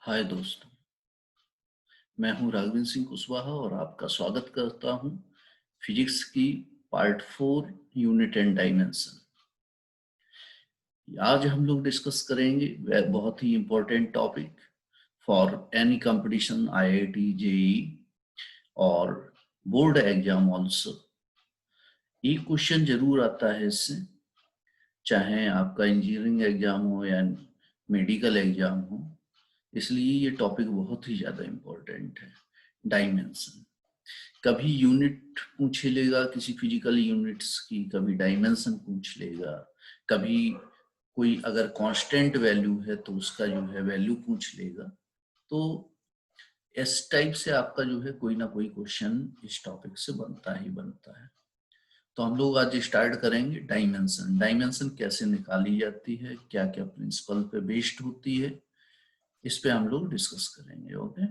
हाय दोस्तों, मैं हूं राघवेंद्र सिंह कुशवाहा और आपका स्वागत करता हूं फिजिक्स की पार्ट 4 यूनिट एंड डायमेंशन। आज हम लोग डिस्कस करेंगे वह बहुत ही important topic for any competition, IIT, JEE और बोर्ड एग्जाम ऑल्सो। एक क्वेश्चन जरूर आता है इससे, चाहे आपका इंजीनियरिंग एग्जाम हो या मेडिकल एग्जाम हो, इसलिए ये टॉपिक बहुत ही ज्यादा इम्पोर्टेंट है। डायमेंशन, कभी यूनिट पूछ लेगा किसी फिजिकल यूनिट्स की, कभी डायमेंशन पूछ लेगा, कभी कोई अगर कांस्टेंट वैल्यू है तो उसका जो है वैल्यू पूछ लेगा। तो इस टाइप से आपका जो है कोई ना कोई क्वेश्चन इस टॉपिक से बनता ही बनता है। तो हम लोग आज स्टार्ट करेंगे डायमेंशन। डायमेंशन कैसे निकाली जाती है, क्या क्या प्रिंसिपल पे बेस्ड होती है, इस पे हम लोग डिस्कस करेंगे। ओके,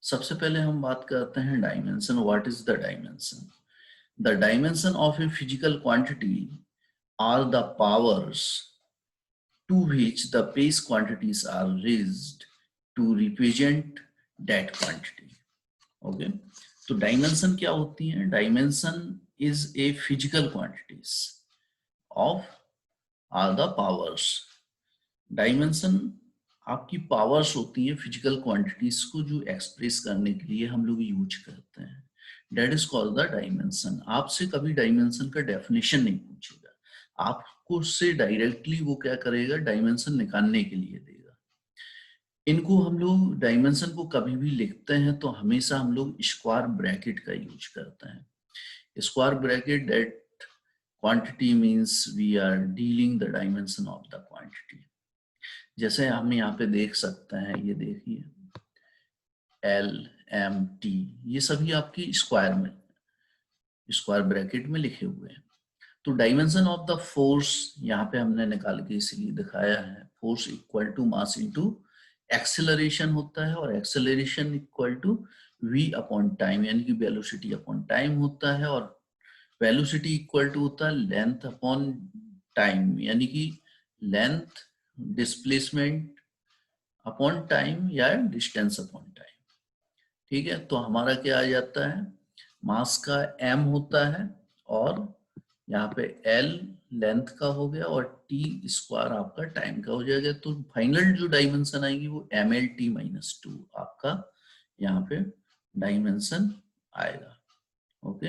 सबसे पहले हम बात करते हैं dimension. What is the dimension? The dimension of a physical quantity are the powers to which the base quantities are raised to represent that quantity. Okay, तो डायमेंशन क्या होती है? Dimension is a physical quantities of are the powers. Dimension आपकी powers होती है physical quantities को जो express करने के लिए हम लोग यूज करते हैं। That is called the dimension. आपसे कभी डायमेंशन का डेफिनेशन नहीं पूछेगा, आपको उससे डायरेक्टली वो क्या करेगा, डायमेंशन निकालने के लिए देगा। इनको हम लोग डायमेंशन को कभी भी लिखते हैं तो हमेशा हम लोग स्क्वायर ब्रैकेट का यूज करते हैं। Square bracket, that quantity means we are dealing the dimension of the quantity. जैसे हम यहाँ पे देख सकते हैं, ये देखिए एल एम टी, ये सभी आपकी स्क्वायर ब्रैकेट में लिखे हुए हैं। तो डायमेंशन ऑफ द फोर्स यहाँ पे हमने निकाल के इसलिए दिखाया है, force equal to mass into acceleration होता है, और acceleration equal to v upon time, यानी कि वेलोसिटी अपॉन टाइम होता है, और वेलोसिटी इक्वल टू होता है लेंथ अपॉन टाइम, यानी कि लेंथ डिस्प्लेसमेंट अपॉन टाइम या डिस्टेंस अपॉन टाइम। ठीक है, तो हमारा क्या आ जाता है, मास का m होता है, और यहाँ पे l लेंथ का हो गया, और t स्क्वायर आपका टाइम का हो जाएगा। तो फाइनल जो डायमेंशन आएगी वो mlt-2 आपका यहाँ पे डायमेंशन आएगा। ओके,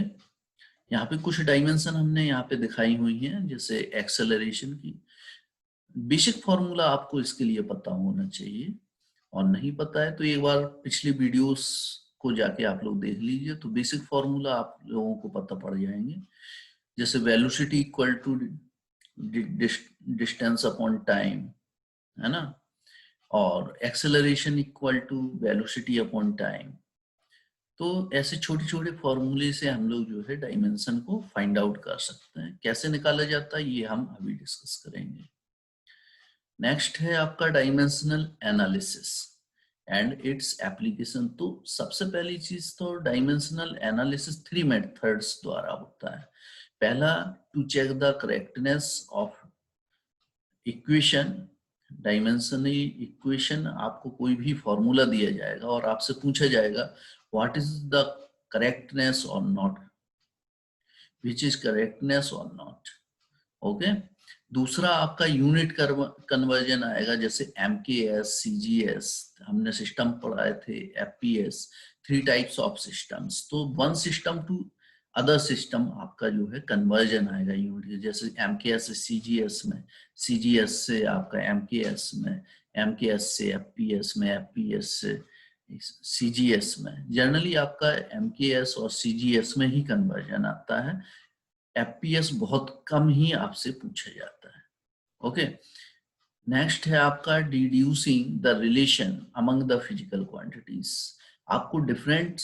यहाँ पे कुछ डायमेंशन हमने यहाँ पे दिखाई हुई हैं, जैसे एक्सेलरेशन की। बेसिक फॉर्मूला आपको इसके लिए पता होना चाहिए, और नहीं पता है तो एक बार पिछली वीडियोस को जाके आप लोग देख लीजिए, तो बेसिक फॉर्मूला आप लोगों को पता पड़ जाएंगे। जैसे velocity equal to distance upon time, है ना, और acceleration equal to velocity upon time. तो ऐसे छोटे छोटे फॉर्मूले से हम लोग जो है डायमेंशन को फाइंड आउट कर सकते हैं। कैसे निकाला जाता है ये हम अभी डिस्कस करेंगे। नेक्स्ट है आपका dimensional analysis and its application. तो सबसे पहली चीज तो डायमेंशनल एनालिसिस 3 मेथड्स द्वारा होता है। पहला, to check the correctness of equation. Dimensional equation, आपको कोई भी फॉर्मूला दिया जाएगा और आपसे पूछा जाएगा व्हाट इज द करेक्टनेस और नॉट, विच इज करेक्टनेस और नॉट। ओके, दूसरा आपका यूनिट कन्वर्जन आएगा, जैसे एमकेएस, सीजीएस, हमने सिस्टम पढ़ाए थे, एफपीएस, 3 टाइप्स ऑफ सिस्टम्स। तो one system to other system आपका जो है कन्वर्जन आएगा यूनिट, जैसे एमकेएस से सीजीएस में, सीजीएस से आपका एमकेएस में, एमकेएस से एफपीएस में, एफपीएस से सीजीएस में। जनरली आपका एमकेएस और सीजीएस में ही कन्वर्जन आता है, एफपीएस बहुत कम ही आपसे पूछा जाता है। ओके, नेक्स्ट है आपका deducing the relation among the physical quantities. आपको डिफरेंट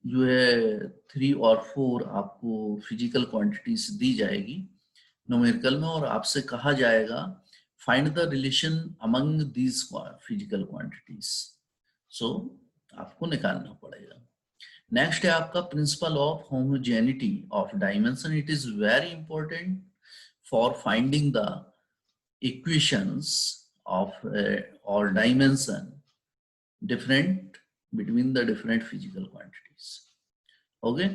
जो है 3 और 4 आपको फिजिकल क्वांटिटीज दी जाएगी न्यूमेरिकल में, और आपसे कहा जाएगा find the relation among these physical quantities. So आपको निकालना पड़ेगा। नेक्स्ट है आपका principle of homogeneity of dimension. It is very important for finding the equations of or dimension different between the different physical quantities. Okay,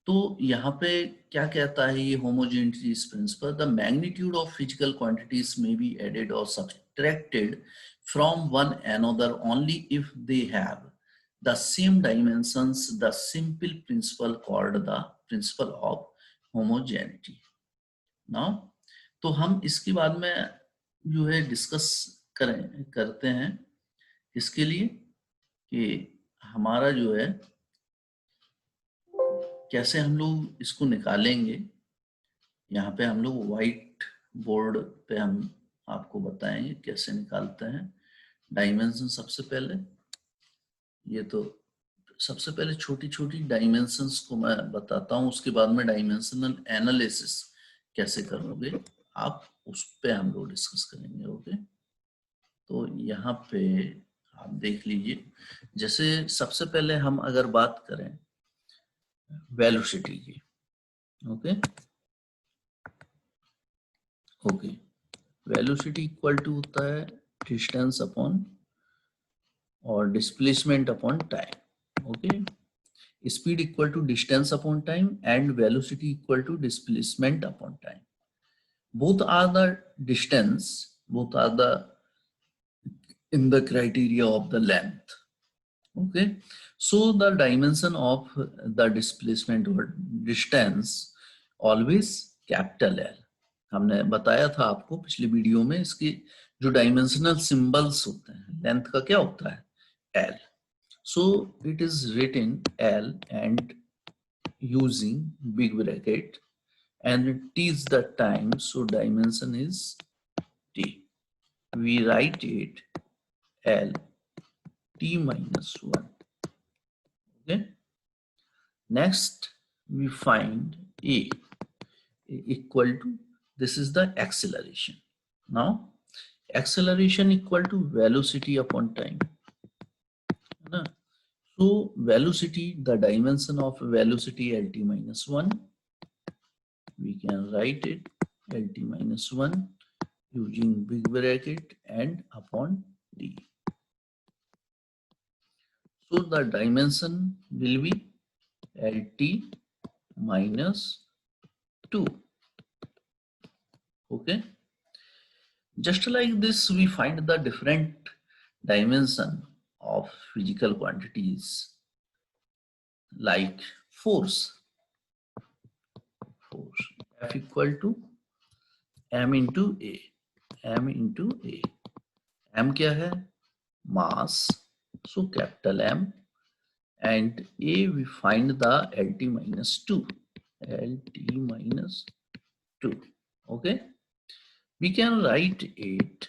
तो यहाँ पे क्या कहता है ये homogeneity principle? The magnitude of physical quantities may be added or subtracted from one another only if they have the same dimensions. The simple principle called the principle of homogeneity. Now, तो हम इसके बाद में जो है discuss करते हैं इसके लिए कि हमारा जो है कैसे हम लोग इसको निकालेंगे। यहाँ पे हम लोग व्हाइट बोर्ड पे हम आपको बताएंगे कैसे निकालते हैं डायमेंशन। सबसे पहले ये तो सबसे पहले छोटी छोटी डायमेंशंस को मैं बताता हूँ, उसके बाद में डायमेंशनल एनालिसिस कैसे करोगे आप, उस पे हम लोग डिस्कस करेंगे। ओके, तो यहाँ पे आप देख लीजिए, जैसे सबसे पहले हम अगर बात करें वेलोसिटी की। ओके, वेलोसिटी इक्वल टू होता है डिस्टेंस अपॉन और displacement upon time. Okay, speed equal to distance upon time and velocity equal to displacement upon time. Both are the distance, both are the in the criteria of the length. Okay, so the dimension of the displacement or distance always capital L. हमने बताया था आपको पिछली video में, इसकी जो dimensional symbols होते हैं लेंथ का क्या होता है L. So it is written L and using big bracket, and T is the time, so dimension is T. We write it L T minus 1. Okay. Next we find A equal to, this is the acceleration. Now acceleration equal to velocity upon time. So velocity, the dimension of velocity Lt minus 1, we can write it Lt minus 1 using big bracket and upon D. So the dimension will be Lt minus 2. Okay. Just like this, we find the different dimension of physical quantities like force. F equal to m into a. m into a. m क्या है? Mass. So capital M. And a we find the Lt minus 2. Lt minus 2. Okay. We can write it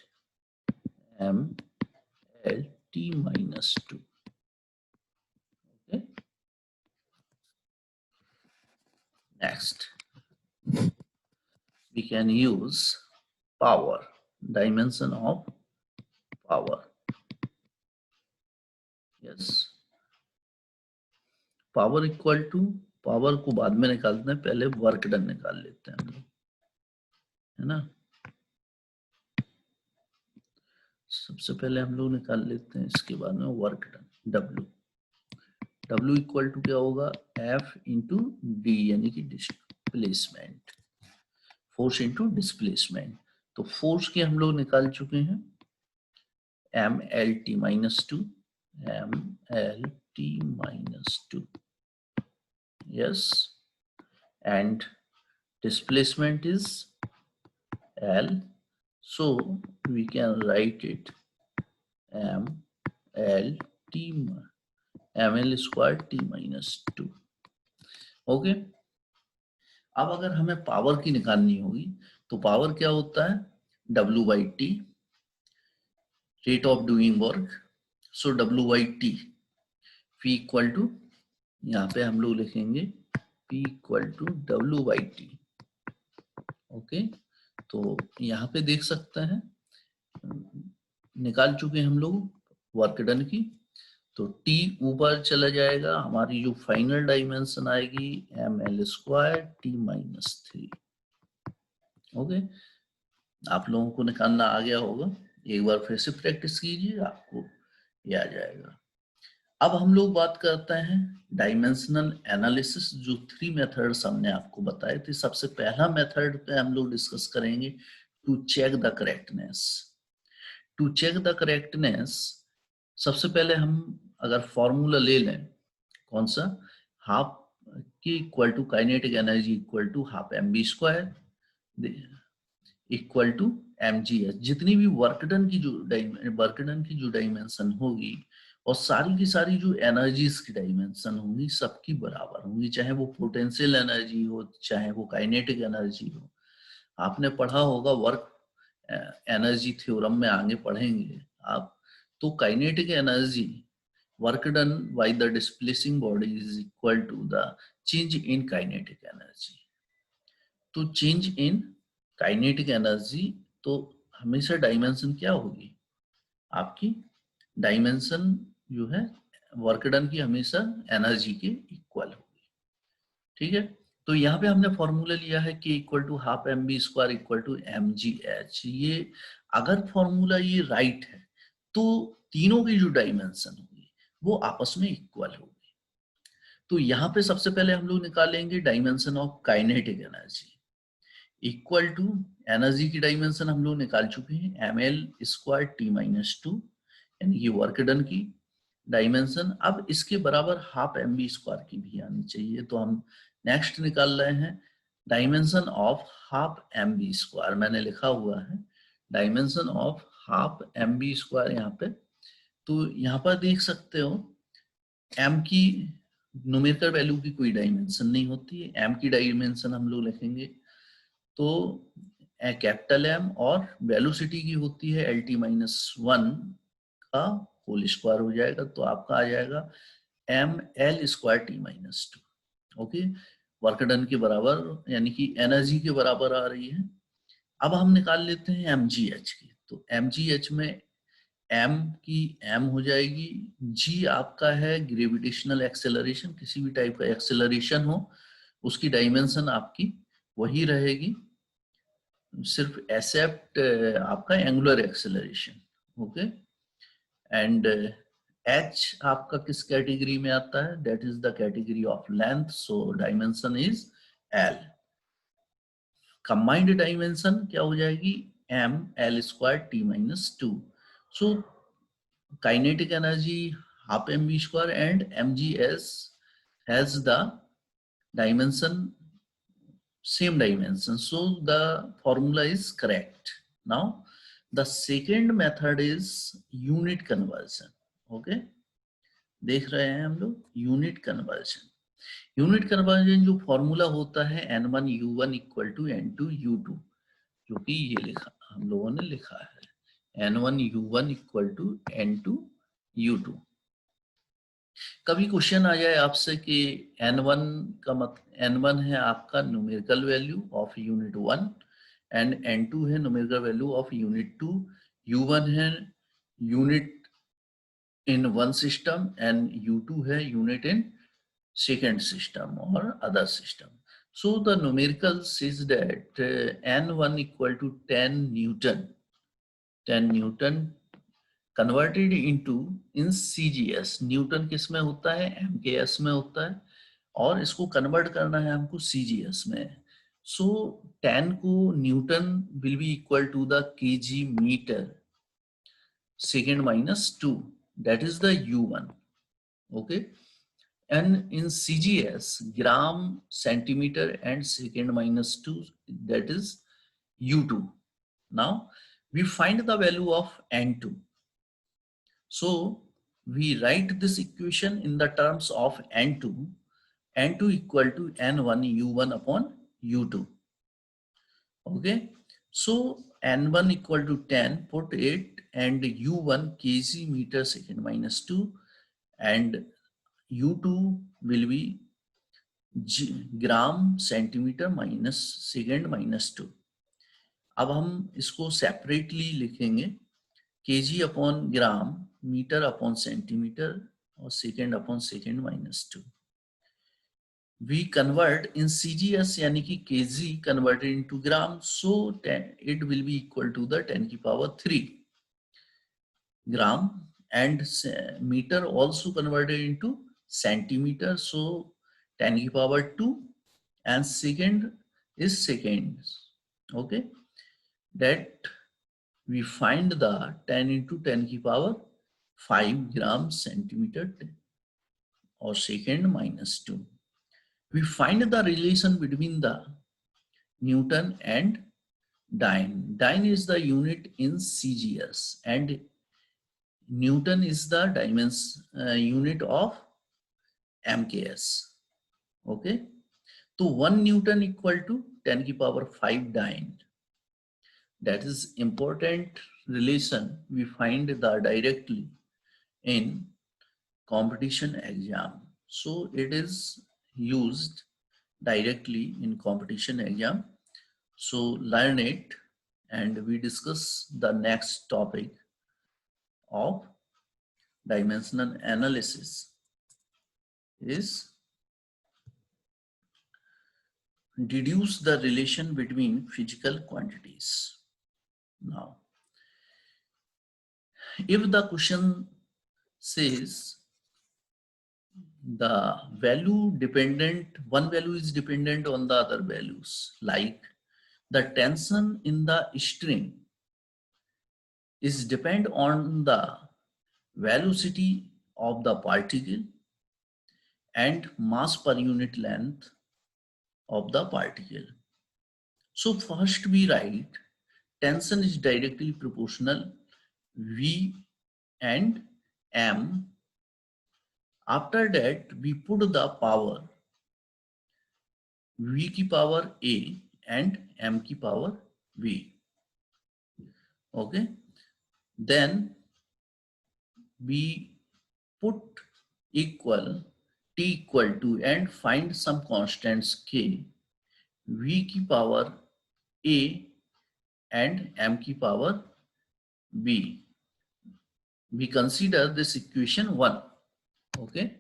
m Lt minus 2. Okay. Next, we can use power, dimension of power. Yes, power equal to, power को बाद में निकालते हैं, पहले work done निकाल लेते हैं हम लोग, है ना। सबसे पहले हम लोग निकाल लेते हैं, इसके बाद में work done W. W equal to क्या होगा? F इंटू डी, यानी कि डिस्प्लेसमेंट, फोर्स इंटू डिस्प्लेसमेंट। तो फोर्स के हम लोग निकाल चुके हैं M L T minus 2, M L T minus 2, yes, and displacement is L, so we can write it m l t ml square t minus 2. Okay, अब अगर हमें पावर की निकालनी होगी तो पावर क्या होता है? W by T, rate of doing work. So W by T, P equal to, यहाँ पे हम लोग लिखेंगे P equal to W by T। Okay, तो यहाँ पे देख सकते हैं निकाल चुके हम लोग वर्क डन की, तो T ऊपर चला जाएगा, हमारी जो फाइनल डायमेंशन आएगी ml square T minus 3। Okay, आप लोगों को निकालना आ गया होगा, एक बार फिर से प्रैक्टिस कीजिए, आपको ये आ जाएगा। अब हम लोग बात करते हैं डायमेंशनल एनालिसिस, जो 3 मेथड्स हमने आपको बताए थे। सबसे पहला मेथड पे हम लोग डिस्कस करेंगे to check the correctness. To check the correctness, सबसे पहले हम अगर फॉर्मूला ले लें, कौन सा, हाफ की equal to kinetic energy equal to half mv square equal to mgs। जितनी भी वर्क डन की जो डायमेंशन होगी और सारी की सारी जो एनर्जीज की डायमेंशन होंगी सबकी बराबर होंगी, चाहे वो पोटेंशियल एनर्जी हो चाहे वो काइनेटिक एनर्जी हो। आपने पढ़ा होगा वर्क एनर्जी थ्योरम में, आगे पढ़ेंगे आप, तो kinetic energy work done by the displacing body is equal to the change in kinetic energy। तो चेंज इन काइनेटिक एनर्जी, तो हमेशा डायमेंशन क्या होगी आपकी, डायमेंशन जो है वर्क डन की हमेशा एनर्जी के इक्वल होगी। ठीक है, तो यहाँ पे हमने फॉर्मूला लिया है कि equal to half mv square equal to mgh। ये अगर फॉर्मूला ये राइट है तो तीनों की जो डायमेंशन होगी वो आपस में इक्वल होगी। तो यहाँ पे सबसे पहले हम लोग निकालेंगे dimension of kinetic energy equal to, energy की डायमेंशन हम लोग निकाल चुके हैं ml स्क्वायर t माइनस 2, यानी कि वर्क डन की डायमेंशन। अब इसके बराबर हाफ mv स्क्वायर की भी आनी चाहिए, तो हम नेक्स्ट निकाल रहे हैं dimension of half mv square. मैंने लिखा हुआ है dimension of half mv square यहाँ पे। तो यहाँ पर देख सकते हो m की न्यूमेरिकल वैल्यू की कोई डायमेंशन नहीं होती है, m की डायमेंशन हम लोग लिखेंगे तो कैपिटल M, और वेलोसिटी की होती है LT माइनस 1 का होल स्क्वायर हो जाएगा, तो आपका आ जाएगा ml square t minus 2। Okay, work done के बराबर यानी कि एनर्जी के बराबर आ रही है। अब हम निकाल लेते हैं mgh की, तो mgh में m की m हो जाएगी, g आपका है ग्रेविटेशनल एक्सेलरेशन, किसी भी टाइप का एक्सेलरेशन हो उसकी डायमेंशन आपकी वही रहेगी, सिर्फ एक्सेप्ट आपका angular acceleration. Okay, and h आपका किस कैटेगरी में आता है, that is the category of length, so dimension is l। Combined dimension क्या हो जाएगी, m l square t minus 2। So kinetic energy half mv square and mgs has the dimension same dimension, so the formula is correct। Now the second method is unit conversion। okay, देख रहे हैं हम लोग unit conversion. Unit conversion जो formula होता है n1 u1 equal to n2 u2, जो कि ये लिखा हम लोगों ने लिखा है n1 u1 equal to n2 u2। कभी क्वेश्चन आ जाए आपसे कि n1 का n1 है आपका numerical value of unit 1 and n2 है numerical value of unit 2, u1 है unit in one system and u2 है यूनिट इन सेकेंड सिस्टम और other system. So the numerical says that n1 equal to 10 Newton converted into in CGS। Newton किस में होता है, MKS में होता है, और इसको कन्वर्ट करना है हमको CGS में। सो 10 को newton will be equal to the kg metre second minus 2, that is the u1। Okay, and in CGS gram centimeter and second minus 2, that is u2। now we find the value of n2, so we write this equation in the terms of n2 equal to n1 u1 upon u2। okay, so n1 equal to 10, put it, and u1 kg meter second minus 2 and u2 will be gram centimetre minus second minus 2। अब हम इसको separately लिखेंगे, KG upon gram, metre upon centimetre और second upon second minus 2। We convert in CGS यानी कि kg converted into gram, so it will be equal to the 10 की power 3। gram, and meter also converted into centimeter. So 10 की power 2 and second is seconds. Okay, that we find the 10 into 10 की power 5 gram centimeter or second minus 2. We find the relation between the Newton and dyne. Dyne is the unit in CGS and Newton is the unit of MKS. Okay. So 1 Newton equal to 10 की power 5 dyne. That is important relation we find the directly in competition exam. So it is used directly in competition exam. So learn it and we discuss the next topic of dimensional analysis is deduce the relation between physical quantities. Now, if the question says the one value is dependent on the other values, like the tension in the string is depend on the velocity of the particle and mass per unit length of the particle. So first we write tension is directly proportional V and M. After that we put the power V की power A and M की power V. Okay. Then we put equal T equal to and find some constants K, V की power A and M की power B. We consider this equation 1. Okay.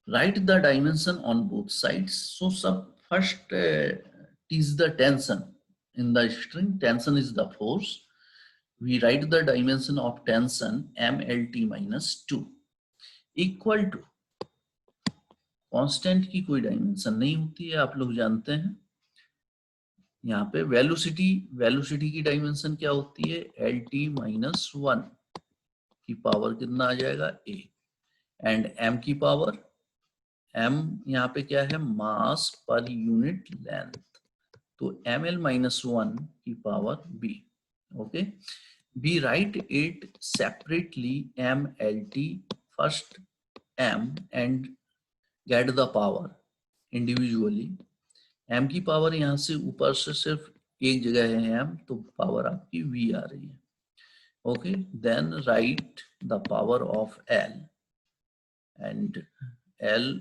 Write the dimension on both sides. So first is the tension in the string. Tension is the force. We write the dimension of tension MLT minus 2 equal to constant की कोई dimension नहीं होती है, आप लोग जानते हैं. यहाँ पे वेलोसिटी की डायमेंशन क्या होती है? LT माइनस 1 की पावर कितना आ जाएगा? A. एंड M की पावर, M यहाँ पे क्या है? मास पर यूनिट लेंथ, तो ML माइनस 1 की power B. Okay, we write it separately MLT first M and get the power individually. M की पावर यहाँ से ऊपर से सिर्फ एक जगह है M, तो पावर आपकी V आ रही है. Okay, then write the power of L and L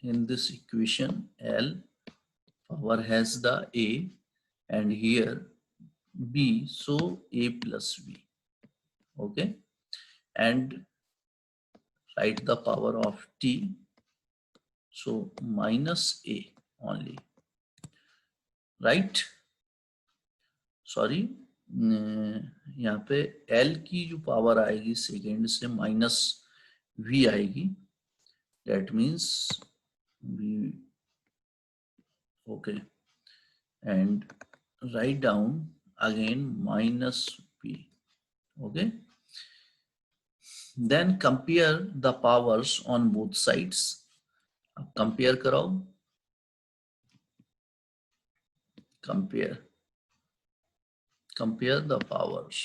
in this equation, L power has the A and here B, so A plus B. Okay, and write the power of T, so minus A only. Right, sorry, यहाँ पे L की जो power आएगी second से minus V आएगी, that means V. Okay, and write down again minus V. Okay, then compare the powers on both sides. अब compare कराओ, compare the powers.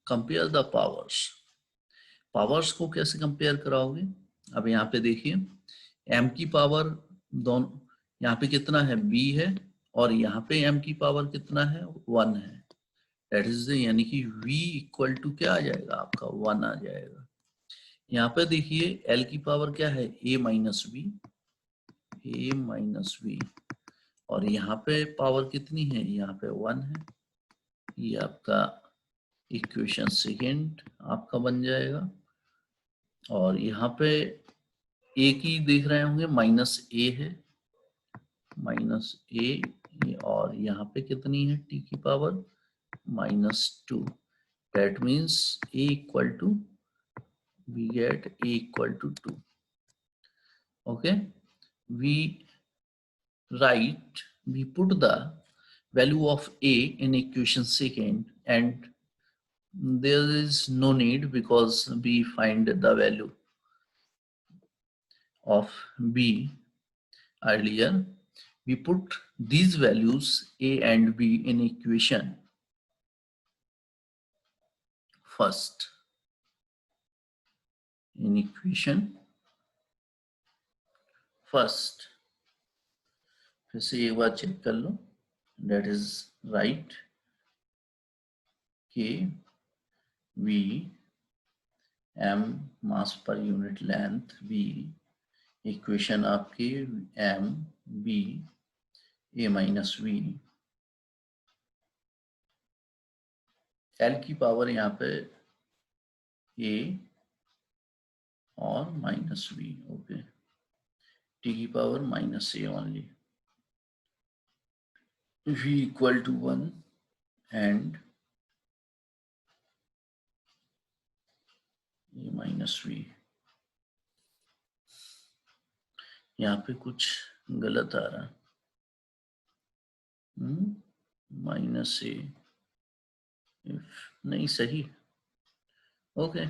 Compare the powers. Powers को कैसे compare कराओगे? अब यहाँ पे देखिए M की पावर दोनों, यहाँ पे कितना है? B है, और यहाँ पे M की पावर कितना है? 1 है. दैट इज यानी कि V इक्वल टू क्या आ जाएगा? आपका 1 आ जाएगा. यहाँ पे देखिए L की पावर क्या है? A minus V, A minus V, और यहाँ पे पावर कितनी है? यहाँ पे 1 है. ये आपका इक्वेशन सेकेंड आपका बन जाएगा. और यहाँ पे A की देख रहे होंगे माइनस A है, माइनस ए, और यहाँ पे कितनी है टी की power -2. That means a equal to, we get a equal to 2. Okay, we put the value of a in equation second, and there is no need because we find the value of b earlier. We put these values a and b in equation first. In equation first, फिर से एक बार check कर लो. That is right. K V m mass per unit length V, equation आपकी m b a minus v, l की power यहाँ पे a और minus v. Okay, t की power -a only. v equal to 1 and a minus v. यहाँ पे कुछ गलत आ रहा है. -a, नहीं सही. ओके,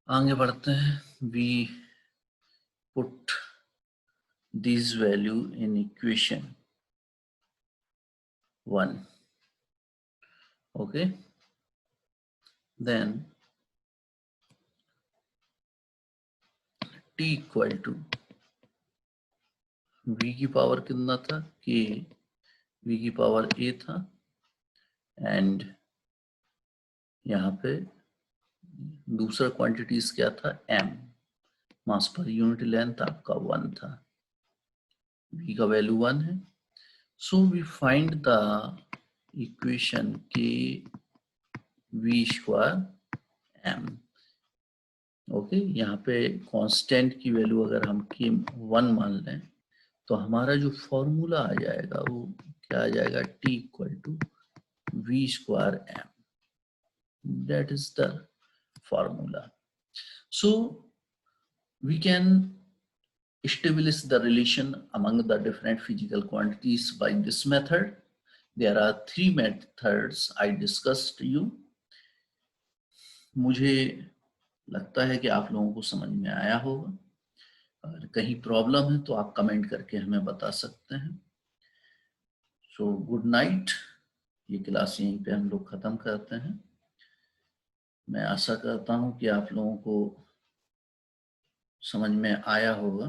आगे बढ़ते हैं. we put this value in equation 1. okay, then t equal to v की पावर कितना था k, v की पावर a था, एंड यहाँ पे दूसरा क्वांटिटीज क्या था m, मास पर यूनिट लेंथ आपका 1 था. v का वैल्यू 1 है. So we find the equation k v square m. Okay, यहाँ पे कांस्टेंट की वैल्यू अगर हम k 1 मान लें तो हमारा जो फॉर्मूला आ जाएगा वो क्या आ जाएगा, t equal to v square m. That is the formula. So we can establish the relation among the different physical quantities by this method. There are 3 methods I discussed to you. मुझे लगता है कि आप लोगों को समझ में आया होगा. अगर कहीं प्रॉब्लम है तो आप कमेंट करके हमें बता सकते हैं. So good night. ये क्लास यहीं पे हम लोग खत्म करते हैं. मैं आशा करता हूं कि आप लोगों को समझ में आया होगा.